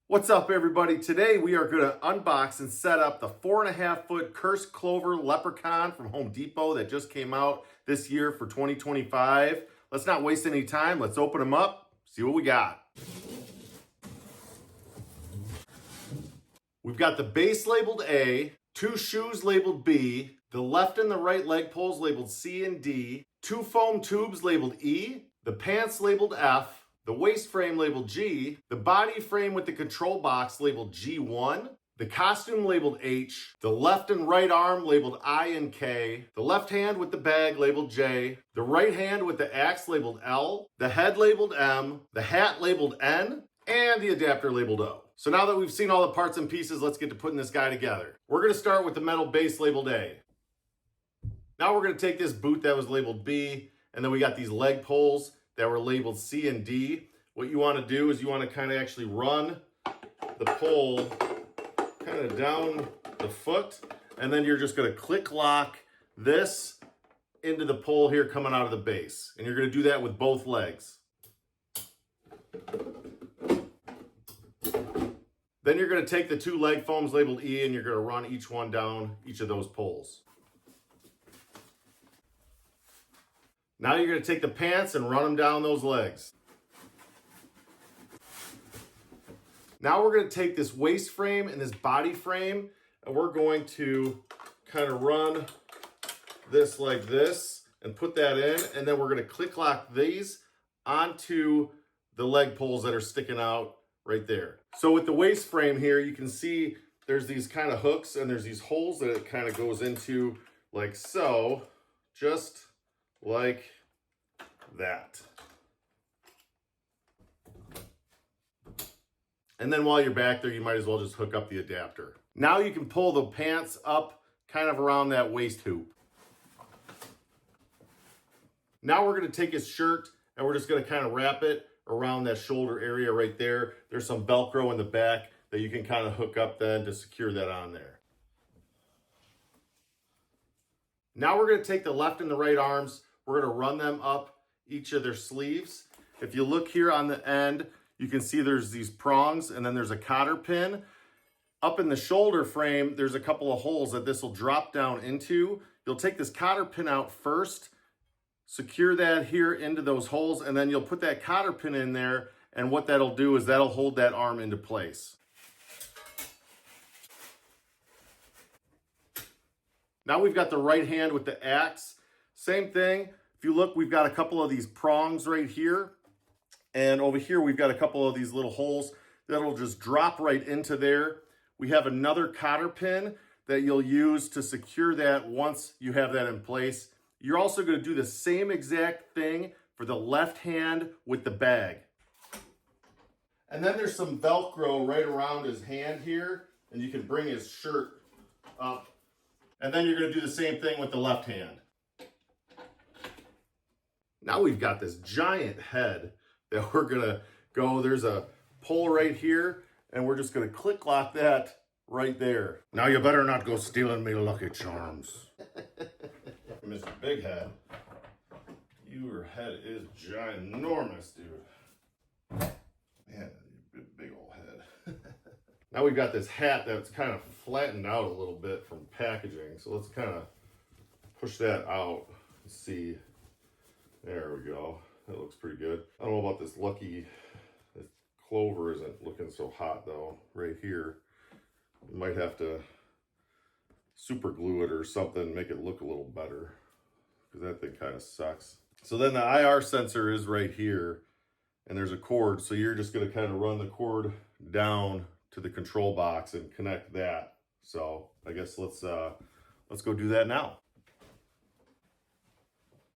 What's up, everybody? Today we are going to unbox and set up the 4.5-foot Cursed Clover Leprechaun from Home Depot that just came out this year for 2025. Let's not waste any time. Let's open them up, see what we got. We've got the base labeled A, two shoes labeled B, the left and the right leg poles labeled C and D, two foam tubes labeled E, the pants labeled F, the waist frame labeled G, the body frame with the control box labeled G1, the costume labeled H, the left and right arm labeled I and K, the left hand with the bag labeled J, the right hand with the axe labeled L, the head labeled M, the hat labeled N, and the adapter labeled O. So now that we've seen all the parts and pieces, let's get to putting this guy together. We're going to start with the metal base labeled A. Now we're going to take this boot that was labeled B, and then we got these leg poles that were labeled C and D. What you want to do is you want to kind of actually run the pole kind of down the foot, and then you're just going to click lock this into the pole here coming out of the base. And you're going to do that with both legs. Then you're going to take the two leg foams labeled E and you're going to run each one down each of those poles. Now you're going to take the pants and run them down those legs. Now we're going to take this waist frame and this body frame and we're going to kind of run this like this and put that in, and then we're going to click lock these onto the leg poles that are sticking out right there. So with the waist frame here, you can see there's these kind of hooks and there's these holes that it kind of goes into like so, just like that. And then while you're back there, you might as well just hook up the adapter. Now you can pull the pants up kind of around that waist hoop. Now we're going to take his shirt and we're just going to kind of wrap it around that shoulder area right there. There's some Velcro in the back that you can kind of hook up then to secure that on there. Now we're going to take the left and the right arms. We're going to run them up each of their sleeves. If you look here on the end, you can see there's these prongs and then there's a cotter pin. Up in the shoulder frame, there's a couple of holes that this will drop down into. You'll take this cotter pin out first, secure that here into those holes, and then you'll put that cotter pin in there, and what that'll do is that'll hold that arm into place. Now we've got the right hand with the axe. Same thing. If you look, we've got a couple of these prongs right here. And over here, we've got a couple of these little holes that'll just drop right into there. We have another cotter pin that you'll use to secure that once you have that in place. You're also going to do the same exact thing for the left hand with the bag. And then there's some Velcro right around his hand here, and you can bring his shirt up. And then you're going to do the same thing with the left hand. Now we've got this giant head that we're going to go. There's a pole right here, and we're just going to click lock that right there. Now you better not go stealing me Lucky Charms. Mr. Big Head, your head is ginormous, dude. Man, big old head. Now we've got this hat that's kind of flattened out a little bit from packaging. So let's kind of push that out and see. There we go. That looks pretty good. I don't know about this this clover isn't looking so hot though, right here. You might have to super glue it or something, make it look a little better, because that thing kind of sucks. So then the IR sensor is right here, and there's a cord. So you're just going to kind of run the cord down to the control box and connect that. So I guess let's go do that now.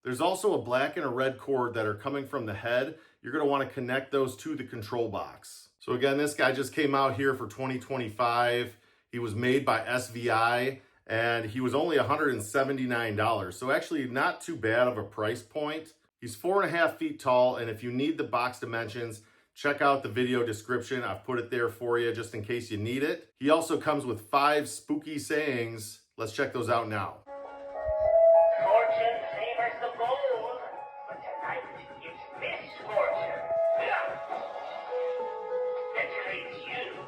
There's also a black and a red cord that are coming from the head. You're going to want to connect those to the control box. So again, this guy just came out here for 2025. He was made by SVI, and he was only $179. So actually not too bad of a price point. He's 4.5 feet tall, and if you need the box dimensions, check out the video description. I've put it there for you just in case you need it. He also comes with 5 spooky sayings. Let's check those out now. Fortune favors the bold, but tonight it's misfortune. That leaves you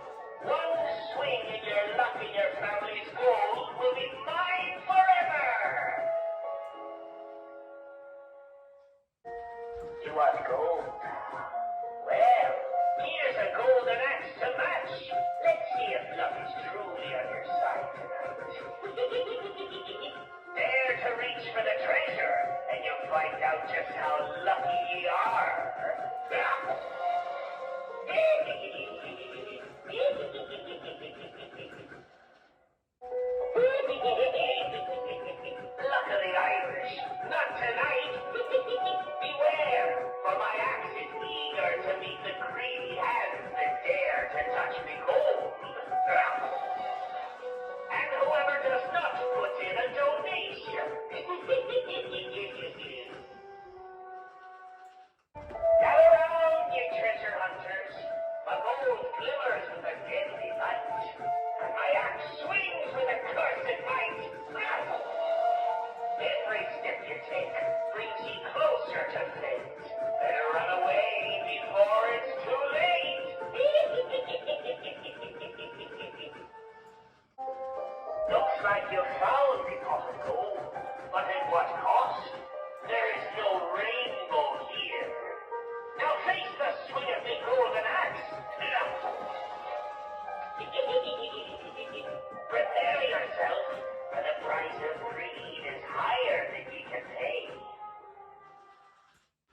Prepare yourself, for the price of greed is higher than you can pay.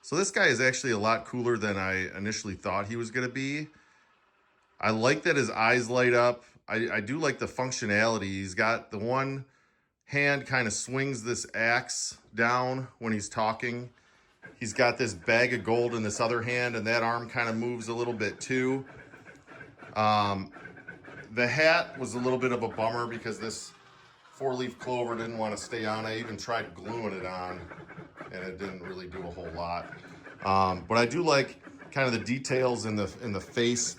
So this guy is actually a lot cooler than I initially thought he was going to be. I like that his eyes light up. I do like the functionality. He's got the one hand kind of swings this axe down when he's talking. He's got this bag of gold in this other hand, and that arm kind of moves a little bit too. The hat was a little bit of a bummer because this 4-leaf clover didn't want to stay on. I even tried gluing it on, and it didn't really do a whole lot. But I do like kind of the details in the face.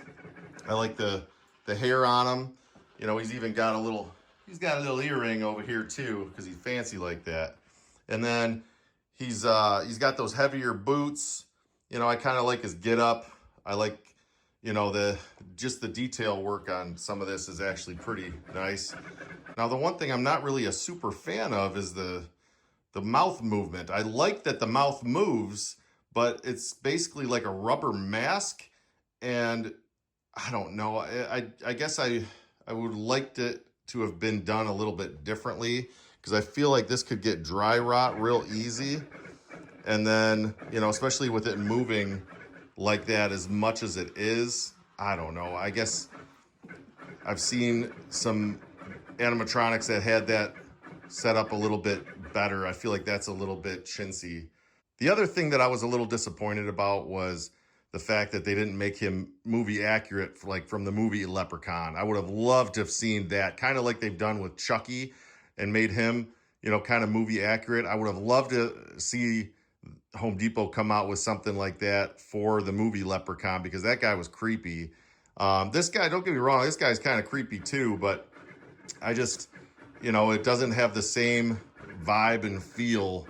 I like the hair on him. You know, he's even got a little earring over here too because he's fancy like that. And then he's got those heavier boots. You know, I kind of like his get up. I like, you know, just the detail work on some of this is actually pretty nice. Now, the one thing I'm not really a super fan of is the mouth movement. I like that the mouth moves, but it's basically like a rubber mask. And I don't know. I guess I would like it to have been done a little bit differently because I feel like this could get dry rot real easy. And then, you know, especially with it moving like that as much as it is, I don't know. I guess I've seen some animatronics that had that set up a little bit better. I feel like that's a little bit chintzy. The other thing that I was a little disappointed about was the fact that they didn't make him movie accurate, like from the movie Leprechaun. I would have loved to have seen that, kind of like they've done with Chucky and made him, you know, kind of movie accurate. I would have loved to see Home Depot come out with something like that for the movie Leprechaun because that guy was creepy. This guy, don't get me wrong, this guy's kind of creepy too, but I just, you know, it doesn't have the same vibe and feel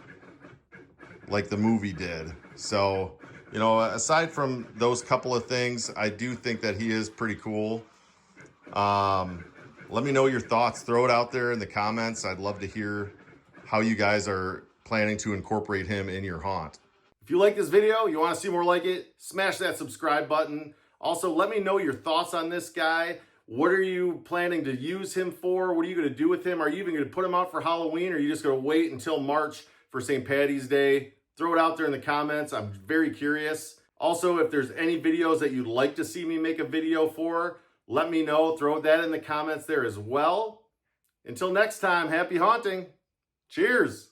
like the movie did. So, you know, aside from those couple of things, I do think that he is pretty cool. Let me know your thoughts. Throw it out there in the comments. I'd love to hear how you guys are planning to incorporate him in your haunt. If you like this video, you want to see more like it, smash that subscribe button. Also, let me know your thoughts on this guy. What are you planning to use him for? What are you going to do with him? Are you even going to put him out for Halloween, or are you just going to wait until March for St. Patty's Day? Throw it out there in the comments. I'm very curious. Also, if there's any videos that you'd like to see me make a video for, let me know. Throw that in the comments there as well. Until next time, happy haunting. Cheers.